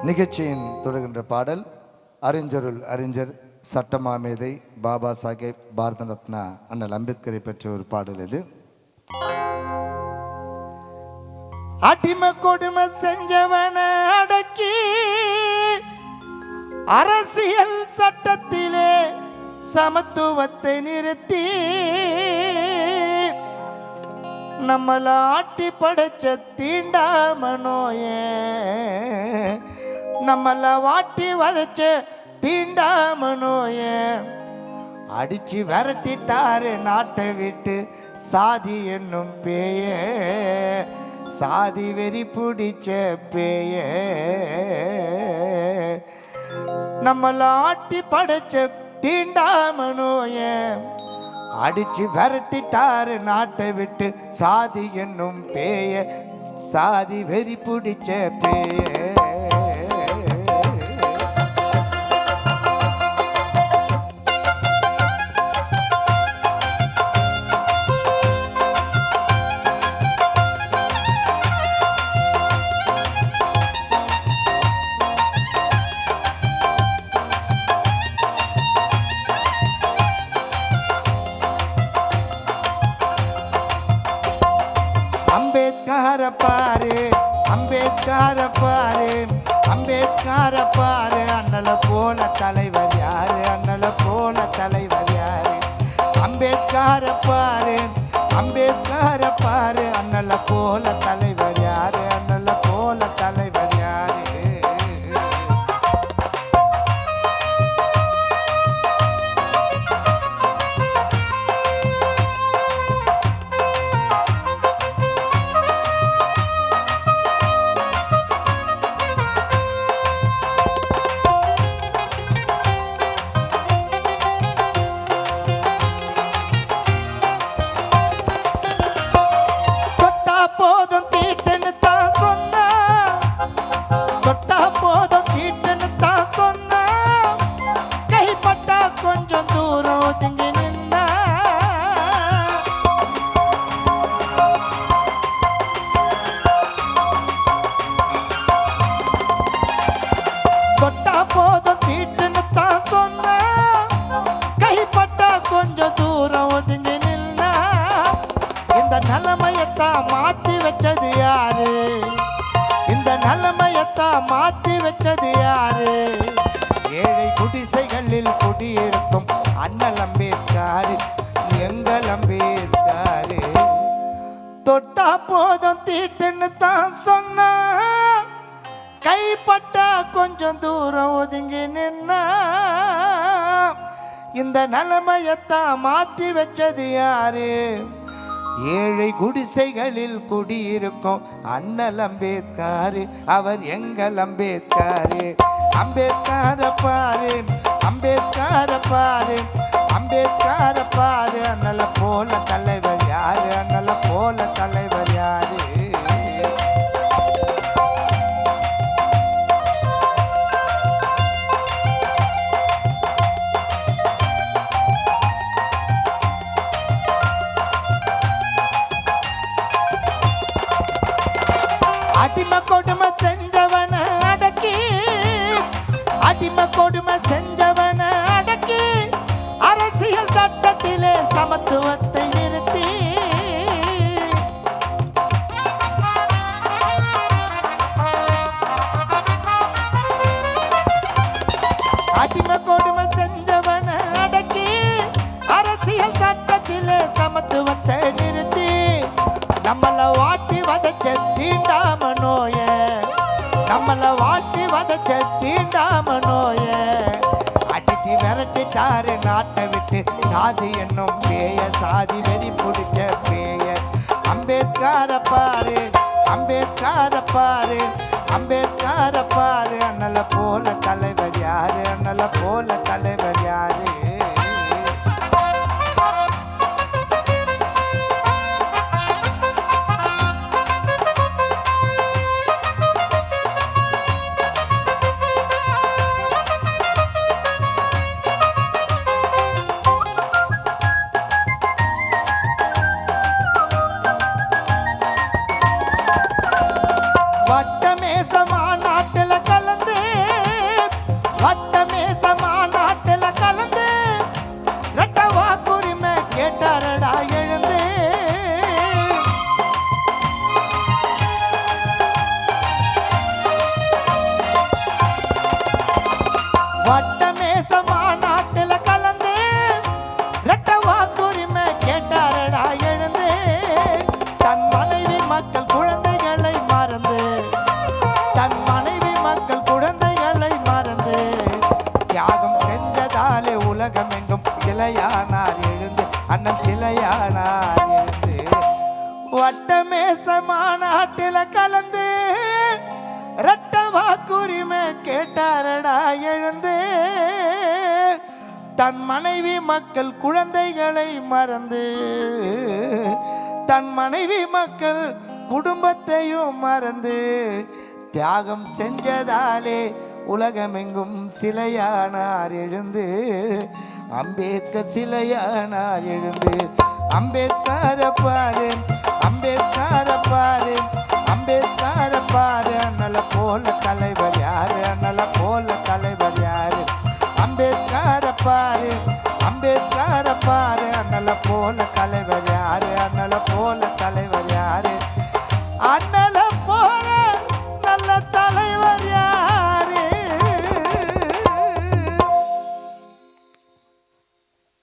நிகழ்ச்சியின் தொடர்கின்ற பாடல் அறிஞருள் அறிஞர் சட்டமாமேதை பாபா சாஹேப் பாரத ரத்னா அண்ணல் அம்பேத்கரை பற்றிய ஒரு பாடல் இது. அடிமை கொடுமை செஞ்சவன அடக்கி அரசியல் சட்டத்திலே சமத்துவத்தை நிறுத்தி நம்மள ஆட்டி படைச்ச தீண்டாமனோய நம்மள வாட்டி வதச்ச தீண்டாமனோய அடிச்சு விரட்டிட்டாரு நாட்டை விட்டு சாதி என்னும் பேய சாதி வெறி பிடிச்ச பேய நம்மள ஆட்டி படைச்ச தீண்டாமனோய அடிச்சு விரட்டிட்டாரு நாட்டை விட்டு சாதி என்னும் பேய சாதி வெறி பிடிச்ச பேய. அம்பேத்கர பாரு அம்பேத்கர பாரு அம்பேத்கர பாரு அண்ணல போல தலைவர் யாரு அண்ணல போல தலைவர் யாரு அம்பேத்கர பாரு அம்பேத்கர பாரு அண்ணல போல தலைவர் யாரு அண்ணல போல தலைவர் யாரு. மாத்தி வச்சது யாரு ஏழை குடிசைகளில் குடியிருக்கும் அண்ணல் அம்பேத்கர் எங்கள் அம்பேத்கர் தொட்டா போதும் தீட்டுன்னு தான் சொன்னா கைப்பட்டா கொஞ்சம் தூரம் ஒதுங்கி நின்னா இந்த நிலைமையத்தான் மாத்தி வச்சது யாரு ஏழை குடிசைகளில் குடியிருக்கும் அண்ணல் அம்பேத்கர் அவர் எங்கள் அம்பேத்கர். அம்பேத்கர பாரு அம்பேத்கர பாரு அம்பேத்கர பாரு அண்ணல போல தலைவர் யாரு அண்ணல போல தலைவர் யாரு. அடிமை கொடுமை செஞ்சவன அடக்கி அடிமை கொடுமை செஞ்சவன அடக்கி அரசியல் சட்டத்திலே சமத்துவத்தை நிறுத்தி அடிமை கொடுமை செஞ்சவன அடக்கி அரசியல் சட்டத்திலே சமத்துவத்தை நிறுத்தி நம்மள வாட்டி வதச்ச தீண்டாமனோய நம்மள வாட்டி வதச்ச தீண்டாமனோய அடித்து விரட்டிட்டாரு நாட்டை விட்டு சாதி என்னும் பேய சாதி வெறி பிடிச்ச பேய. அம்பேத்கர பாரு அம்பேத்கர பாரு அம்பேத்கர பாரு அண்ணல போல தலைவர் யாரு அண்ணல போல தலைவர் யாரு. வட்டமேச மாநாட்டில் கலந்து உலகமெங்கும் சிலையானார் எழுந்து அண்ணன் சிலையானார் எழுந்து வட்டமேச மாநாட்டில கலந்து ரட்ட வாக்குரிமை கேட்டாரடா எழுந்து தன் மனைவி மக்கள் குழந்தைகளை மறந்து தன் மனைவி மக்கள் குடும்பத்தையும் மறந்து தியாகம் செஞ்சதாலே உலகமெங்கும் சிலையானார் எழுந்து அம்பேத்கர் சிலையானார் எழுந்து அம்பேத்கர பாரு அம்பேத்கர பாரு அம்பேத்கர பாரு அண்ணல போல தலைவர் யாரு அண்ணல போல தலைவர் யாரு அம்பேத்கர பாரு அம்பேத்கர பாரு அண்ணல போல தலைவர் யாரு அண்ணல போல தலைவர் யாரு அண்ணா